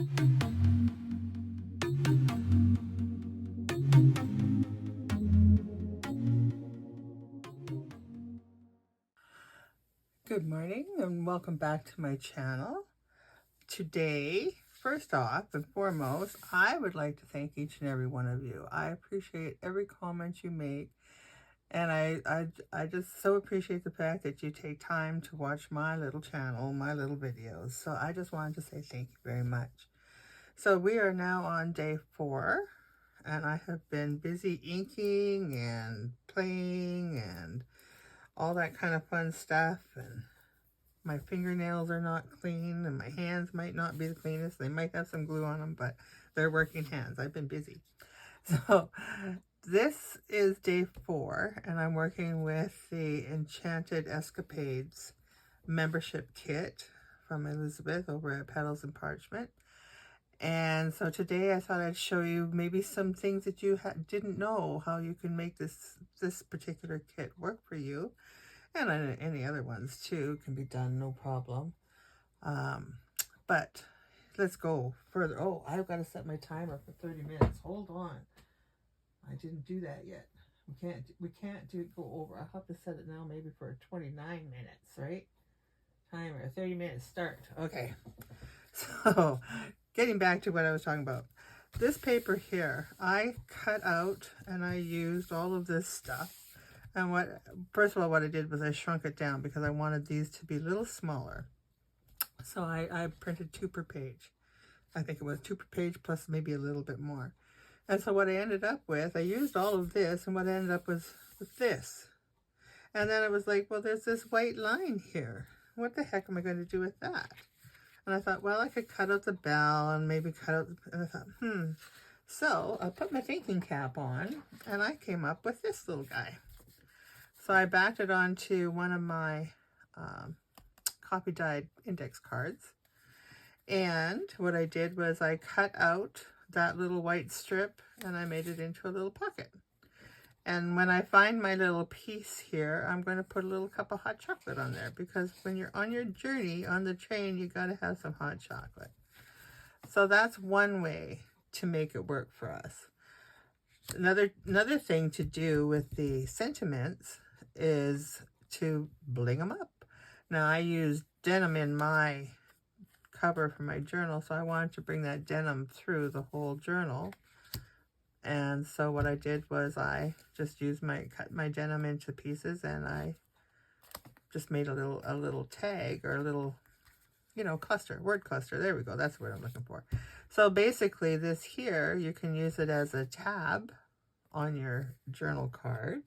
Good morning and welcome back to my channel. Today, first off and foremost, I would like to thank each and every one of you. I appreciate every comment you make, and I just so appreciate the fact that you take time to watch my little channel, my little videos. So I just wanted to say thank you very much. So we are now on day 4, and I have been busy inking and playing and all that kind of fun stuff, and my fingernails are not clean and my hands might not be the cleanest. They might have some glue on them, but they're working hands. I've been busy. So this is day 4, and I'm working with the Enchanted Escapades membership kit from Elizabeth over at Petals and Parchment. And so today I thought I'd show you maybe some things that you didn't know, how you can make this particular kit work for you. And any other ones too can be done, no problem. But let's go further. Oh, I've got to set my timer for 30 minutes. Hold on. I didn't do that yet. We can't go over. I'll have to set it now maybe for 29 minutes, right? Timer, 30 minutes start. Okay. So getting back to what I was talking about. This paper here, I cut out and I used all of this stuff. And first of all, what I did was I shrunk it down because I wanted these to be a little smaller. So I printed 2 per page. I think it was 2 per page plus maybe a little bit more. And so what I ended up with, I used all of this, and what I ended up with this. And then I was like, well, there's this white line here. What the heck am I going to do with that? And I thought, well, I could cut out the bell and maybe cut out, and I thought, So I put my thinking cap on, and I came up with this little guy. So I backed it onto one of my copy dyed index cards. And what I did was I cut out that little white strip and I made it into a little pocket. And when I find my little piece here, I'm going to put a little cup of hot chocolate on there, because when you're on your journey on the train, you got to have some hot chocolate. So that's one way to make it work for us. Another thing to do with the sentiments is to bling them up. Now I used denim in my cover for my journal, so I wanted to bring that denim through the whole journal. And so what I did was I just cut my denim into pieces, and I just made a little tag, or a little, word cluster. There we go. That's what I'm looking for. So basically this here, you can use it as a tab on your journal card,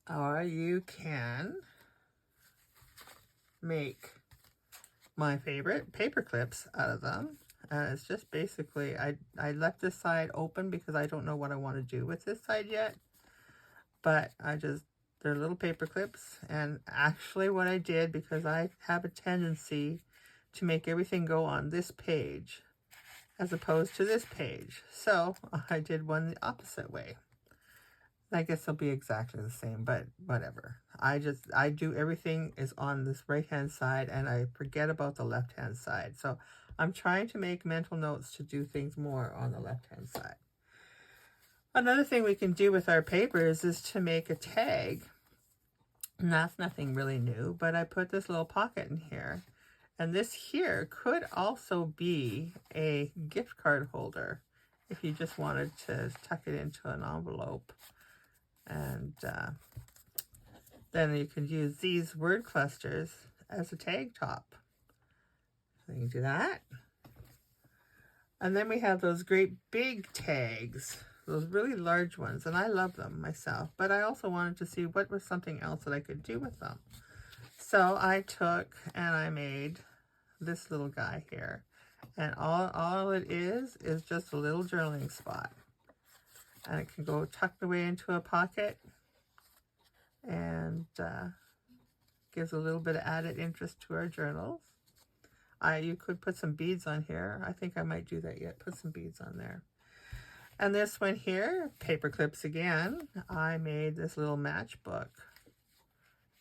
or you can make my favorite paper clips out of them. And it's just basically, I left this side open because I don't know what I want to do with this side yet, but they're little paper clips. And actually what I did, because I have a tendency to make everything go on this page as opposed to this page, so I did one the opposite way. I guess they'll be exactly the same, but whatever. I do everything is on this right hand side, and I forget about the left hand side. So I'm trying to make mental notes to do things more on the left hand side. Another thing we can do with our papers is to make a tag. And that's nothing really new, but I put this little pocket in here. And this here could also be a gift card holder if you just wanted to tuck it into an envelope. And then you could use these word clusters as a tag top. So you can do that. And then we have those great big tags, those really large ones, and I love them myself, but I also wanted to see what was something else that I could do with them. So I took and I made this little guy here, and all it is just a little journaling spot, and it can go tucked away into a pocket, and gives a little bit of added interest to our journals. You could put some beads on here. I think I might do that yet, put some beads on there. And this one here, paper clips again. I made this little matchbook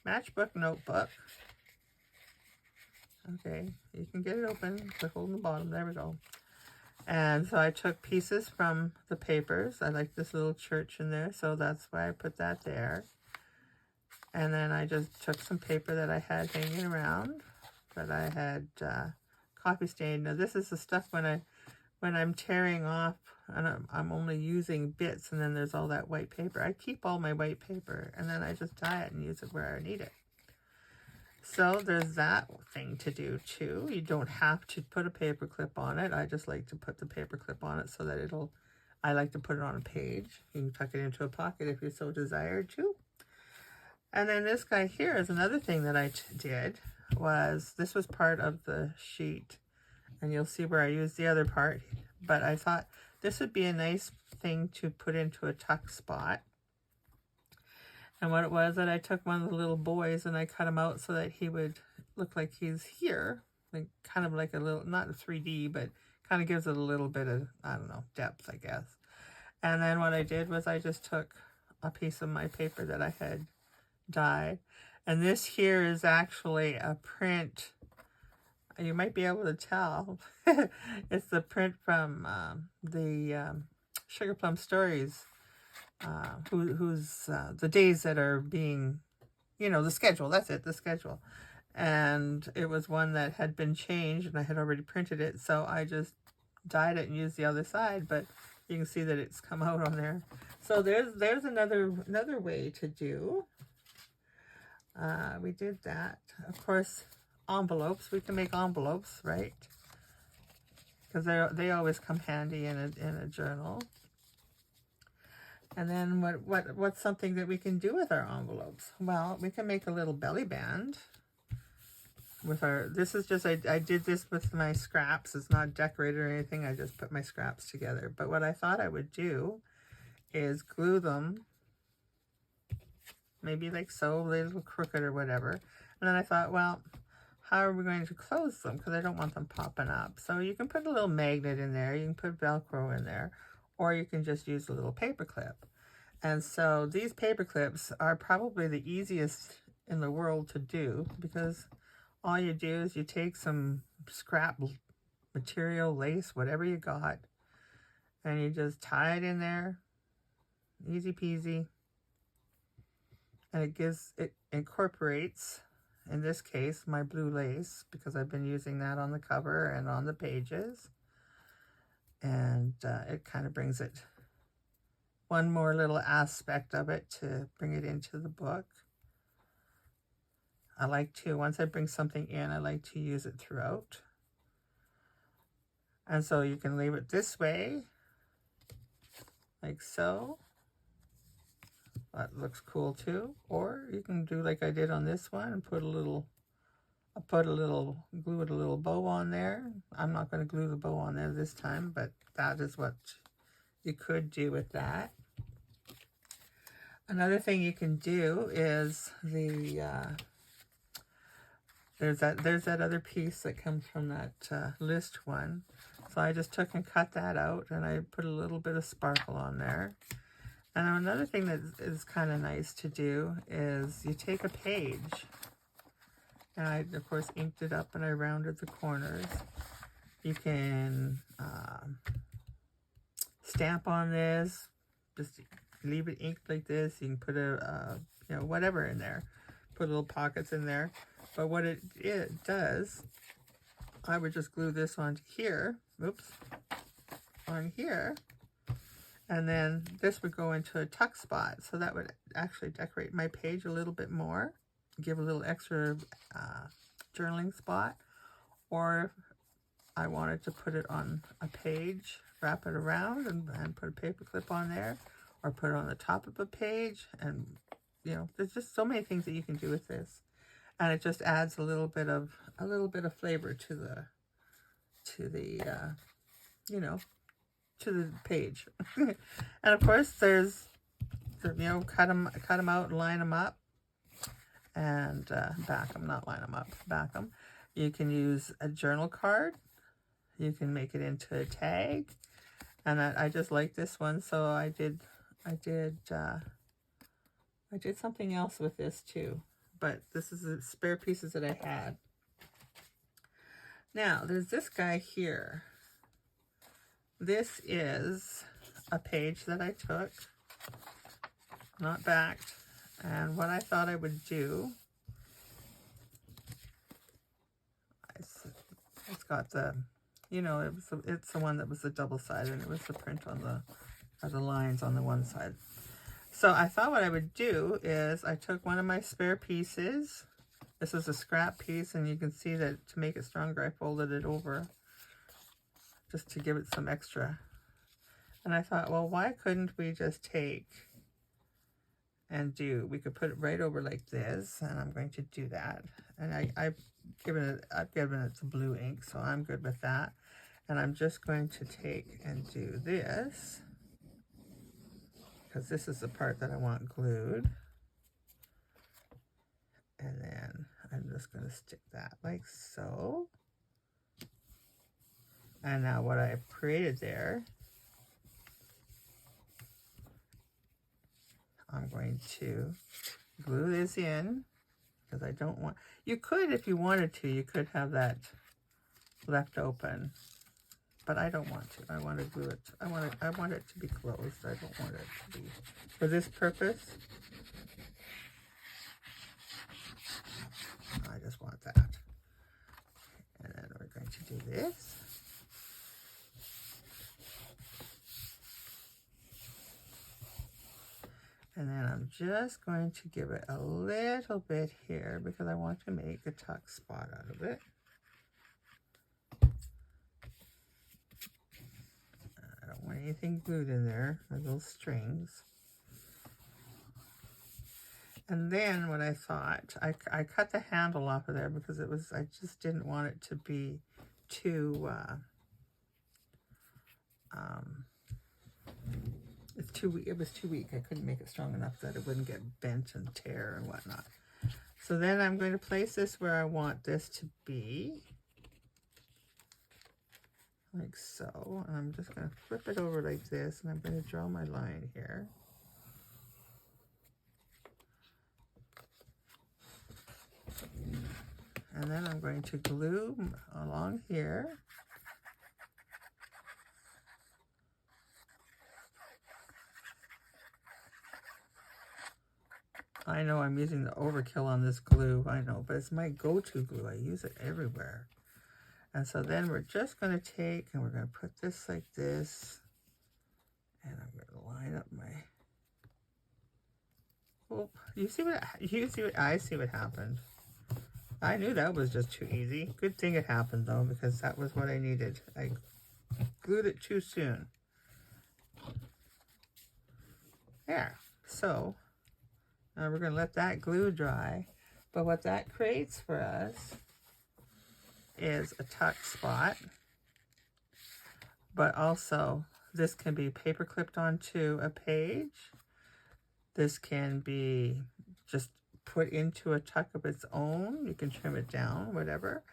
notebook. Okay, you can get it open, put hold in the bottom, there we go. And so I took pieces from the papers. I like this little church in there, so that's why I put that there. And then I just took some paper that I had hanging around, that I had copy stained. Now this is the stuff when I'm tearing off and I'm only using bits, and then there's all that white paper. I keep all my white paper, and then I just dye it and use it where I need it. So there's that thing to do too. You don't have to put a paper clip on it. I just like to put the paper clip on it so that I like to put it on a page. You can tuck it into a pocket if you so desired to. And then this guy here is another thing that I did. This was part of the sheet, and you'll see where I used the other part, but I thought this would be a nice thing to put into a tuck spot. And what it was, that I took one of the little boys and I cut him out so that he would look like he's here, like kind of like a little, not a 3D, but kind of gives it a little bit of, I don't know, depth, I guess. And then what I did was I just took a piece of my paper that I had dyed, and this here is actually a print. You might be able to tell. It's the print from the Sugar Plum Stories, who's the days that are being, the schedule. That's it, the schedule. And it was one that had been changed, and I had already printed it, so I just dyed it and used the other side. But you can see that it's come out on there. So there's another way to do. We did that. Of course, envelopes. We can make envelopes, right? Because they always come handy in a journal. And then what's something that we can do with our envelopes? Well, we can make a little belly band with our. This is just I did this with my scraps. It's not decorated or anything. I just put my scraps together. But what I thought I would do is glue them. Maybe like so, a little crooked or whatever. And then I thought, well, how are we going to close them? Because I don't want them popping up. So you can put a little magnet in there. You can put Velcro in there. Or you can just use a little paper clip. And so these paper clips are probably the easiest in the world to do, because all you do is you take some scrap material, lace, whatever you got, and you just tie it in there. Easy peasy. And it incorporates, in this case, my blue lace, because I've been using that on the cover and on the pages. And it kind of brings it one more little aspect of it to bring it into the book. I like to, once I bring something in, I like to use it throughout. And so you can leave it this way, like so. That looks cool too. Or you can do like I did on this one and glue a little bow on there. I'm not going to glue the bow on there this time, but that is what you could do with that. Another thing you can do is there's that other piece that comes from that list one. So I just took and cut that out, and I put a little bit of sparkle on there. And another thing that is kind of nice to do is you take a page, and I, of course, inked it up and I rounded the corners. You can stamp on this, just leave it inked like this. You can put whatever in there, put little pockets in there. But what it does, I would just glue this onto here, on here, and then this would go into a tuck spot. So that would actually decorate my page a little bit more, give a little extra journaling spot. Or if I wanted to put it on a page, wrap it around and put a paper clip on there, or put it on the top of a page. And there's just so many things that you can do with this, and it just adds a little bit of flavor to the page. And of course, there's cut them out and line them up, and back them, not line them up, back them. You can use a journal card. You can make it into a tag, and I just like this one, so I did something else with this too. But this is the spare pieces that I had. Now, there's this guy here. This is a page that I took, not backed. And what I thought I would do, it's got the, you know, it's the one that was the double-sided, and it was the print on the lines on the one side. So I thought what I would do is I took one of my spare pieces. This is a scrap piece, and you can see that to make it stronger, I folded it over just to give it some extra. And I thought, well, why couldn't we just take and we could put it right over like this, and I'm going to do that. And I've given it the blue ink, so I'm good with that. And I'm just going to take and do this, because this is the part that I want glued. And then I'm just going to stick that like so. And now what I've created there, I'm going to glue this in, because I don't want, you could, if you wanted to, you could have that left open, but I don't want to. I want to glue it. I want it to be closed. I don't want it to be, for this purpose, I just want that. And then we're going to do this. And then I'm just going to give it a little bit here, because I want to make a tuck spot out of it. I don't want anything glued in there, those strings. And then what I thought, I cut the handle off of there because I just didn't want it to be too, it was too weak. I couldn't make it strong enough that it wouldn't get bent and tear and whatnot. So then I'm going to place this where I want this to be, like so. And I'm just going to flip it over like this, and I'm going to draw my line here. And then I'm going to glue along here. I know I'm using the overkill on this glue, I know, but it's my go-to glue. I use it everywhere. And so then we're just going to take, and we're going to put this like this, and I'm going to line up my, oh, I see what happened. I knew that was just too easy. Good thing it happened though, because that was what I needed. I glued it too soon. There. So now we're going to let that glue dry. But what that creates for us is a tuck spot. But also, this can be paper clipped onto a page. This can be just put into a tuck of its own. You can trim it down, whatever.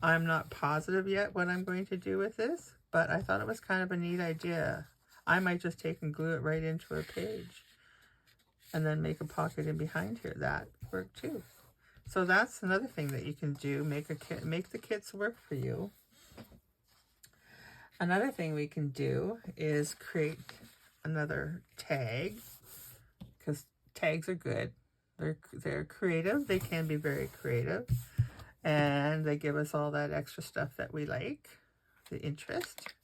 I'm not positive yet what I'm going to do with this, but I thought it was kind of a neat idea. I might just take and glue it right into a page and then make a pocket in behind here. That worked too. So that's another thing that you can do, make the kits work for you. Another thing we can do is create another tag, because tags are good. They're creative. They can be very creative, and they give us all that extra stuff that we like, the interest.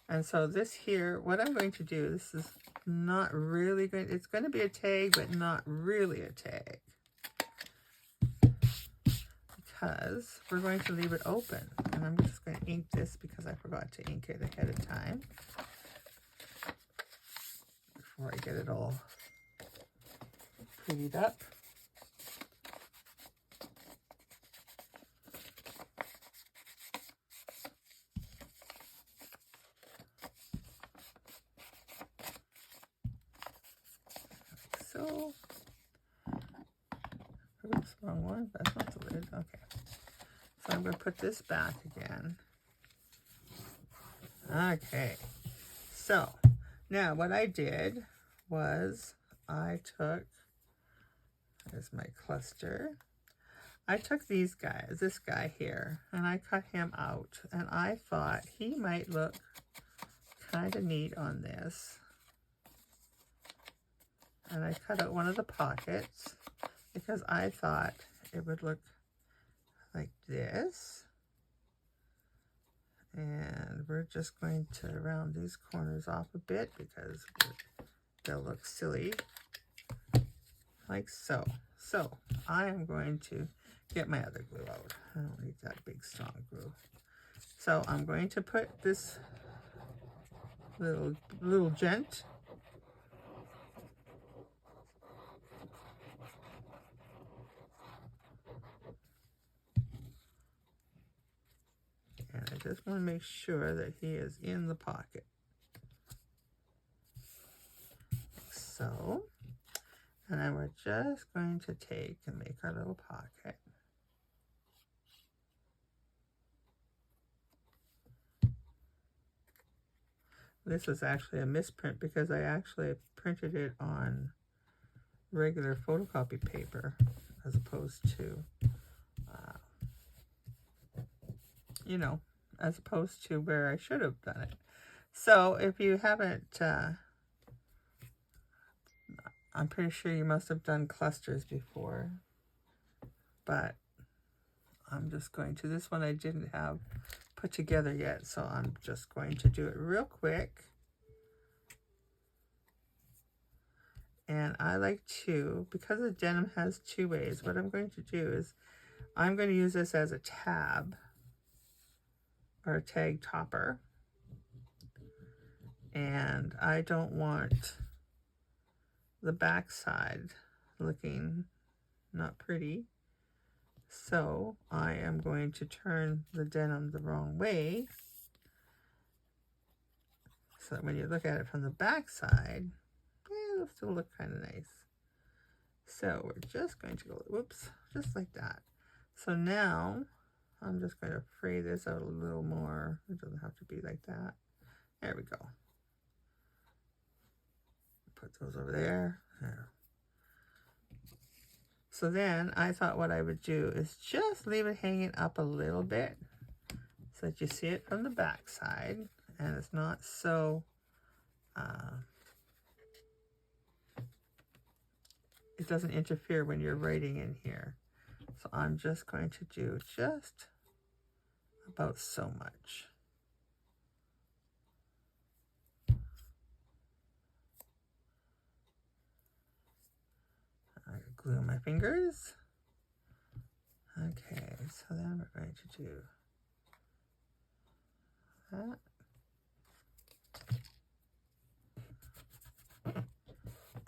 And so this here, what I'm going to do, this is not really going, it's going to be a tag, but not really a tag, because we're going to leave it open. And I'm just going to ink this because I forgot to ink it ahead of time before I get it all prettied up. So, oops, wrong one. That's not the lid. Okay. So I'm going to put this back again. Okay. So, now what I did was I took, there's my cluster. I took this guy here, and I cut him out, and I thought he might look kind of neat on this. And I cut out one of the pockets because I thought it would look like this. And we're just going to round these corners off a bit because they'll look silly, like so. So I am going to get my other glue out. I don't need that big strong glue. So I'm going to put this little gent and I just want to make sure that he is in the pocket. Like so. And then we're just going to take and make our little pocket. This is actually a misprint because I actually printed it on regular photocopy paper as opposed to, you know, as opposed to where I should have done it. So if you haven't, I'm pretty sure you must have done clusters before, but I'm just going to, this one I didn't have put together yet, so I'm just going to do it real quick. And I like to, because the denim has two ways, what I'm going to do is I'm going to use this as a tab or a tag topper. And I don't want the back side looking not pretty. So I am going to turn the denim the wrong way so that when you look at it from the back side, it'll still look kind of nice. So we're just going to go, whoops, just like that. So now I'm just going to fray this out a little more. It doesn't have to be like that. There we go. Put those over there. There. So then I thought what I would do is just leave it hanging up a little bit so that you see it from the back side and it's not so it doesn't interfere when you're writing in here. So I'm just going to do just about so much. I glue on my fingers. Okay, so then we're going to do that.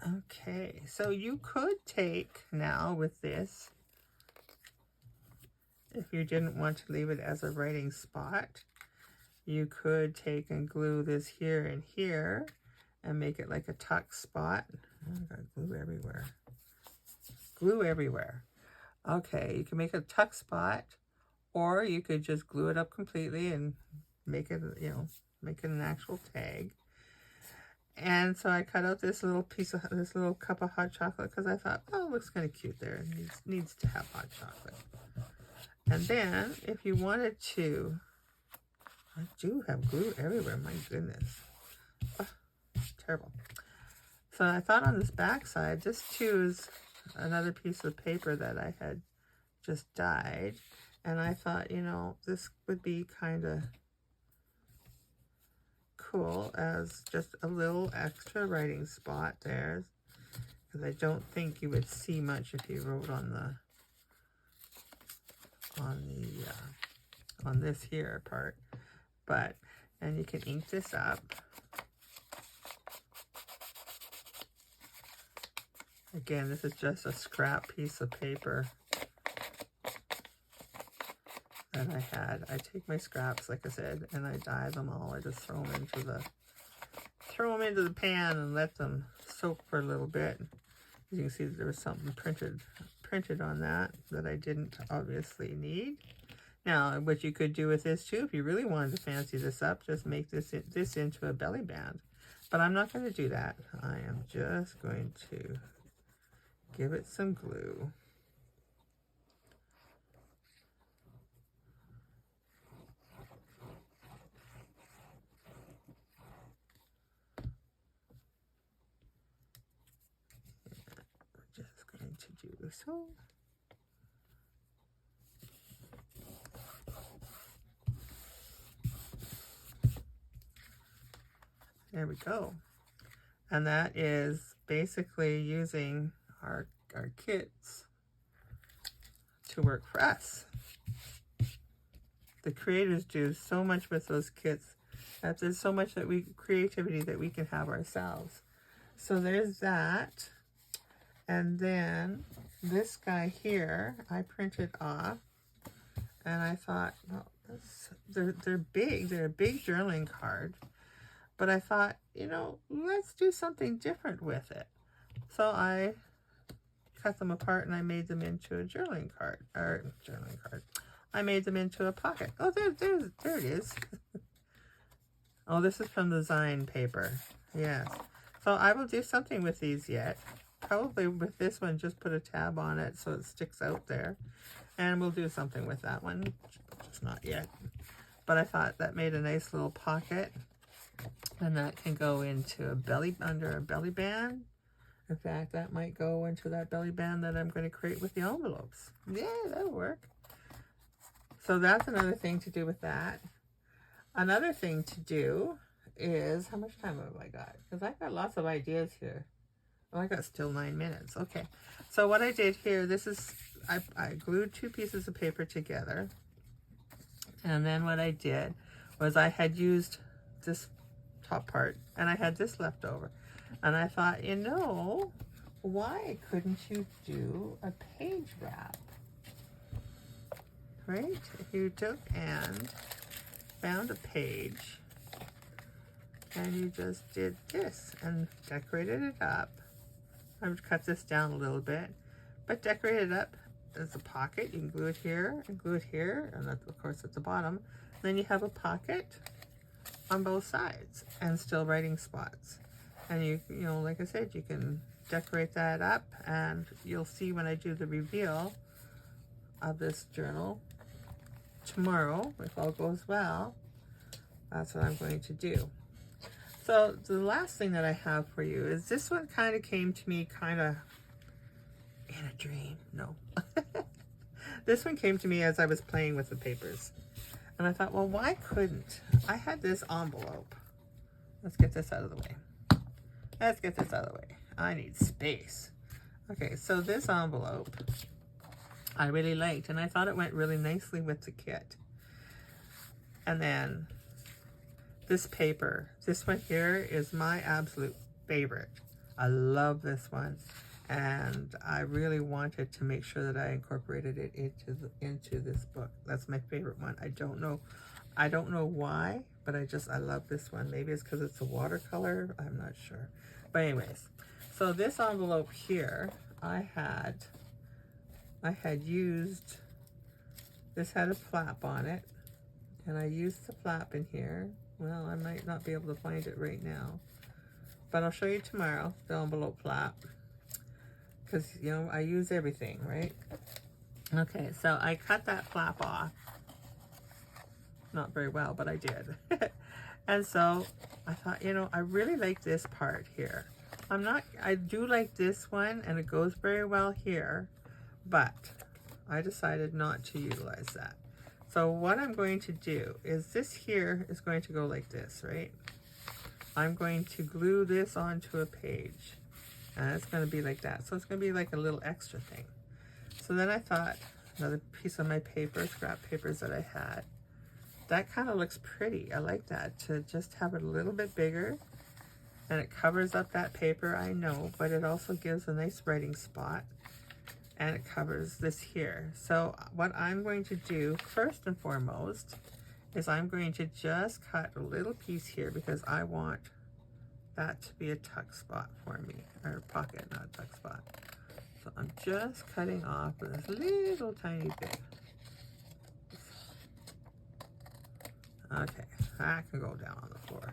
Okay, so you could take now with this, if you didn't want to leave it as a writing spot, you could take and glue this here and here and make it like a tuck spot. Oh, I got glue everywhere. Glue everywhere. Okay, you can make a tuck spot, or you could just glue it up completely and make it, you know, make it an actual tag. And so I cut out this little piece of, this little cup of hot chocolate because I thought, oh, it looks kind of cute there. It needs to have hot chocolate. And then if you wanted to, I do have glue everywhere, my goodness. Oh, terrible. So I thought on this back side, this too is another piece of paper that I had just dyed. And I thought, you know, this would be kind of cool as just a little extra writing spot there, because I don't think you would see much if you wrote on the on this here part. But and you can ink this up. Again, this is just a scrap piece of paper that I had. I take my scraps, like I said, and I dye them all. I just throw them into the pan and let them soak for a little bit. You can see that there was something printed on that I didn't obviously need. Now, what you could do with this too, if you really wanted to fancy this up, just make this into a belly band. But I'm not going to do that. I am just going to give it some glue. do so. There we go. And that is basically using our kits to work for us. The creators do so much with those kits. That there's so much that creativity that we can have ourselves. So there's that. And then this guy here, I printed off. And I thought, well, they're big. They're a big journaling card. But I thought, you know, let's do something different with it. So I cut them apart and I made them into a journaling card. I made them into a pocket. Oh, there it is. Oh, this is from the Zine paper. Yes. So I will do something with these yet. Probably with this one, just put a tab on it so it sticks out there. And we'll do something with that one. Just not yet. But I thought that made a nice little pocket. And that can go into under a belly band. In fact, that might go into that belly band that I'm going to create with the envelopes. Yeah, that'll work. So that's another thing to do with that. Another thing to do is, how much time have I got? Because I've got lots of ideas here. Oh, I got still 9 minutes. Okay. So what I did here, this is, I glued 2 pieces of paper together. And then what I did was I had used this top part and I had this left over. And I thought, you know, why couldn't you do a page wrap? Right? If you took and found a page and you just did this and decorated it up. I would cut this down a little bit, but decorate it up as a pocket. You can glue it here and glue it here, and of course at the bottom. Then you have a pocket on both sides and still writing spots. And you know, like I said, you can decorate that up, and you'll see when I do the reveal of this journal tomorrow, if all goes well. That's what I'm going to do. So the last thing that I have for you is this one kind of came to me kind of in a dream. No. This one came to me as I was playing with the papers. And I thought, well, why couldn't? I had this envelope. Let's get this out of the way. Let's get this out of the way. I need space. Okay, so this envelope I really liked, and I thought it went really nicely with the kit. And then this paper, this one here is my absolute favorite. I love this one, and I really wanted to make sure that I incorporated it into this book. That's my favorite one. I don't know why, but I love this one. Maybe it's because it's a watercolor. I'm not sure. But anyways, so this envelope here, I had used, this had a flap on it, and I used the flap in here. Well, I might not be able to find it right now, but I'll show you tomorrow, the envelope flap, because, you know, I use everything, right? Okay, so I cut that flap off. Not very well, but I did. And so I thought, you know, I really like this part here. I do like this one, and it goes very well here, but I decided not to utilize that. So what I'm going to do is this here is going to go like this, right? I'm going to glue this onto a page, and it's going to be like that. So it's going to be like a little extra thing. So then I thought, another piece of my paper, scrap papers that I had, that kind of looks pretty. I like that, to just have it a little bit bigger, and it covers up that paper, I know, but it also gives a nice writing spot. And it covers this here. So what I'm going to do first and foremost is I'm going to just cut a little piece here, because I want that to be a tuck spot for me, or pocket, not a tuck spot. So I'm just cutting off this little tiny bit. Okay, that can go down on the floor.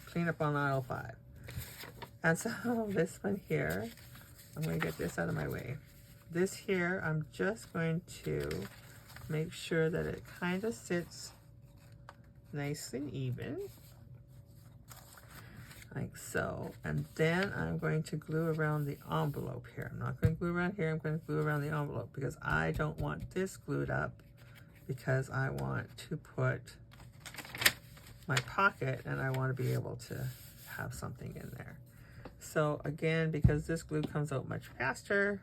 Clean up on aisle 5. And so this one here, I'm going to get this out of my way. This here, I'm just going to make sure that it kind of sits nice and even. like so. And then I'm going to glue around the envelope here. I'm not going to glue around here. I'm going to glue around the envelope because I don't want this glued up, because I want to put my pocket and I want to be able to have something in there. So again, because this glue comes out much faster,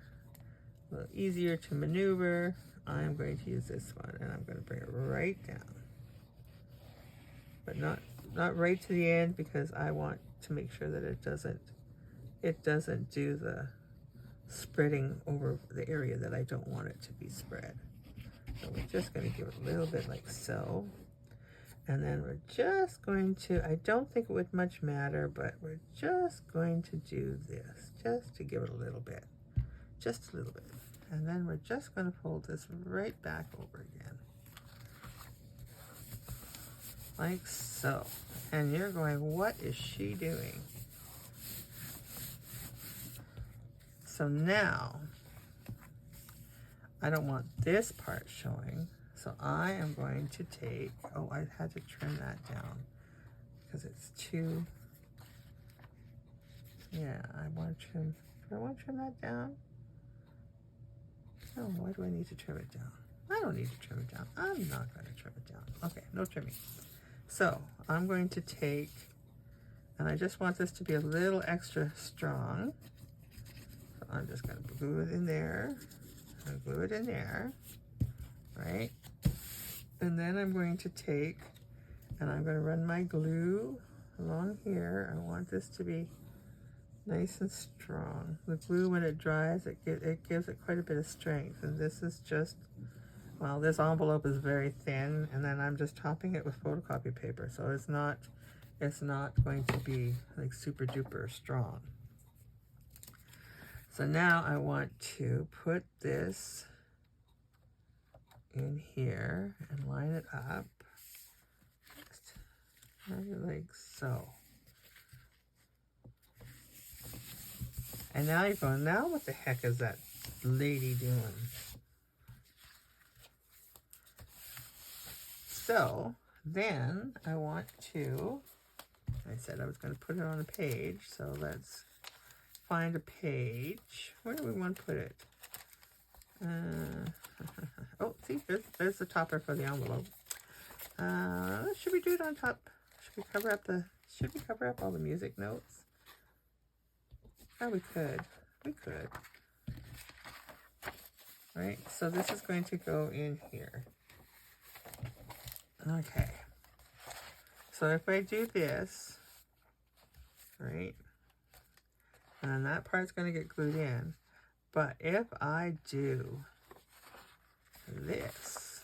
a little easier to maneuver, I'm going to use this one and I'm going to bring it right down. But not right to the end, because I want to make sure that it doesn't do the spreading over the area that I don't want it to be spread. So we're just going to give it a little bit like so. And then we're just going to, I don't think it would much matter, but we're just going to do this, just to give it a little bit, just a little bit. And then we're just going to fold this right back over again, like so. And you're going, what is she doing? So now, I don't want this part showing, so I am going to take, oh, I had to trim that down because it's too, yeah, I want to trim, do I want to trim that down? No, why do I need to trim it down? I don't need to trim it down. I'm not going to trim it down. Okay, no trimming. So I'm going to take, and I just want this to be a little extra strong. So I'm just going to glue it in there, and glue it in there, right? And then I'm going to take, and I'm going to run my glue along here. I want this to be nice and strong. The glue, when it dries, it gives it quite a bit of strength. And this is just, well, this envelope is very thin, and then I'm just topping it with photocopy paper, so it's not going to be like super duper strong. So now I want to put this in here and line it up, just like so. And now you're going, now what the heck is that lady doing? So then I want to, I said I was going to put it on a page, so let's find a page. Where do we want to put it? Oh, see, there's the topper for the envelope. Should we do it on top? Should we cover up all the music notes? Oh, we could. Right, so this is going to go in here. Okay. So if I do this, right, and then that part's going to get glued in, but if I do this,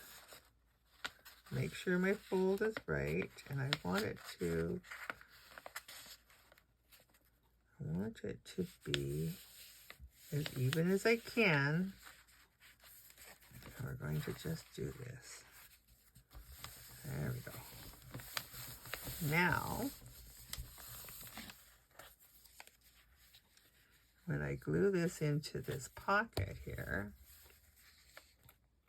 make sure my fold is right, and I want it to be as even as I can. We're going to just do this. There we go. Now, when I glue this into this pocket here,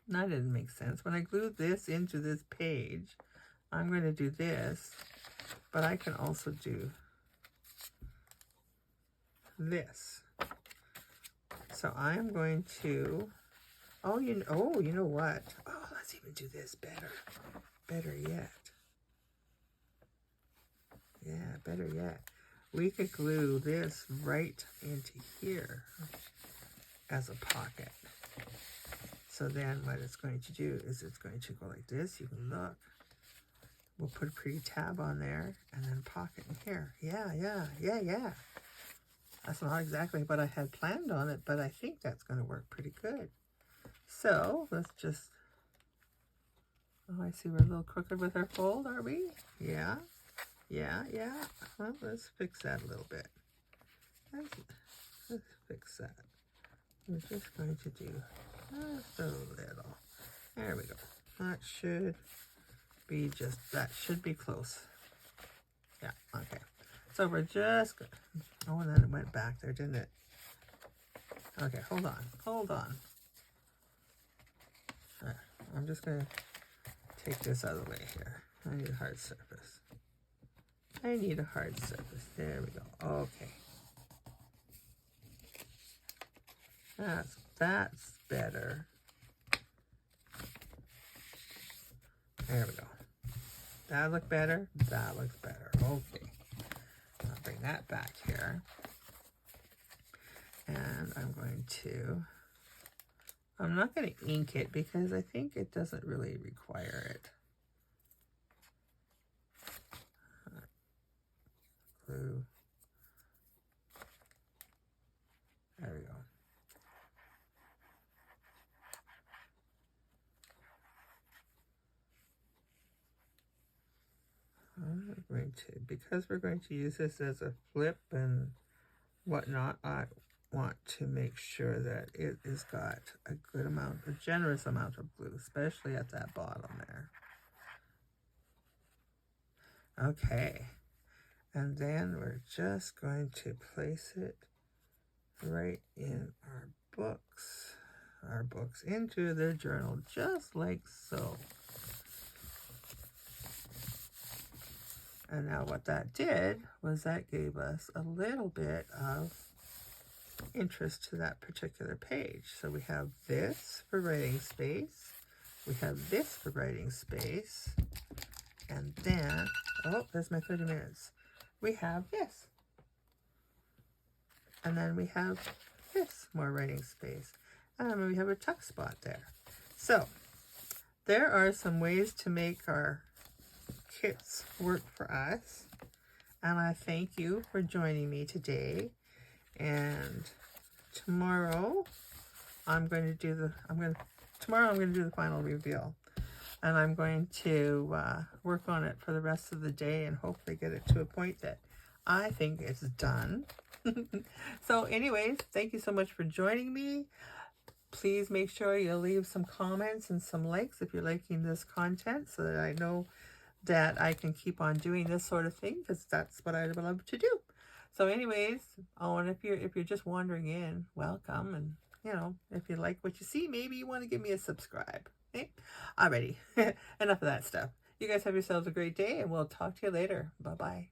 that didn't make sense. When I glue this into this page, I'm going to do this, but I can also do this. So I'm going to, you know what? Oh, let's even do this better. Better yet. Yeah, better yet. We could glue this right into here as a pocket. So then what it's going to do is it's going to go like this. You can look. We'll put a pretty tab on there and then pocket in here. Yeah. That's not exactly what I had planned on it, but I think that's going to work pretty good. So let's just, oh, I see we're a little crooked with our fold, are we? Yeah. Well, let's fix that a little bit. Let's fix that. We're just going to do just a little. There we go. That should be that should be close. Yeah, okay. So we're just, oh, and then it went back there, didn't it? Okay, hold on. I'm just going to take this out of the way here. I need a hard surface. I need a hard surface. There we go. Okay. That's better. There we go. That look better? That looks better. Okay. I'll bring that back here. And I'm not going to ink it because I think it doesn't really require it. Glue. There we go. Because we're going to use this as a flip and whatnot, I want to make sure that it has got a good amount, a generous amount of glue, especially at that bottom there. Okay, and then we're just going to place it right in our books into the journal, just like so. And now what that did was that gave us a little bit of interest to that particular page. So we have this for writing space, we have this for writing space, and then, oh, there's my 30 minutes. We have this. And then we have this, more writing space. And we have a tuck spot there. So there are some ways to make our kits work for us, and I thank you for joining me today. And tomorrow I'm going to do the final reveal, and I'm going to work on it for the rest of the day and hopefully get it to a point that I think it's done. So anyways, thank you so much for joining me. Please make sure you leave some comments and some likes if you're liking this content, so that I know that I can keep on doing this sort of thing, because that's what I love to do. So anyways, and if you're just wandering in, welcome. And you know, if you like what you see, maybe you want to give me a subscribe. Okay? Alrighty, enough of that stuff. You guys have yourselves a great day, and we'll talk to you later. Bye-bye.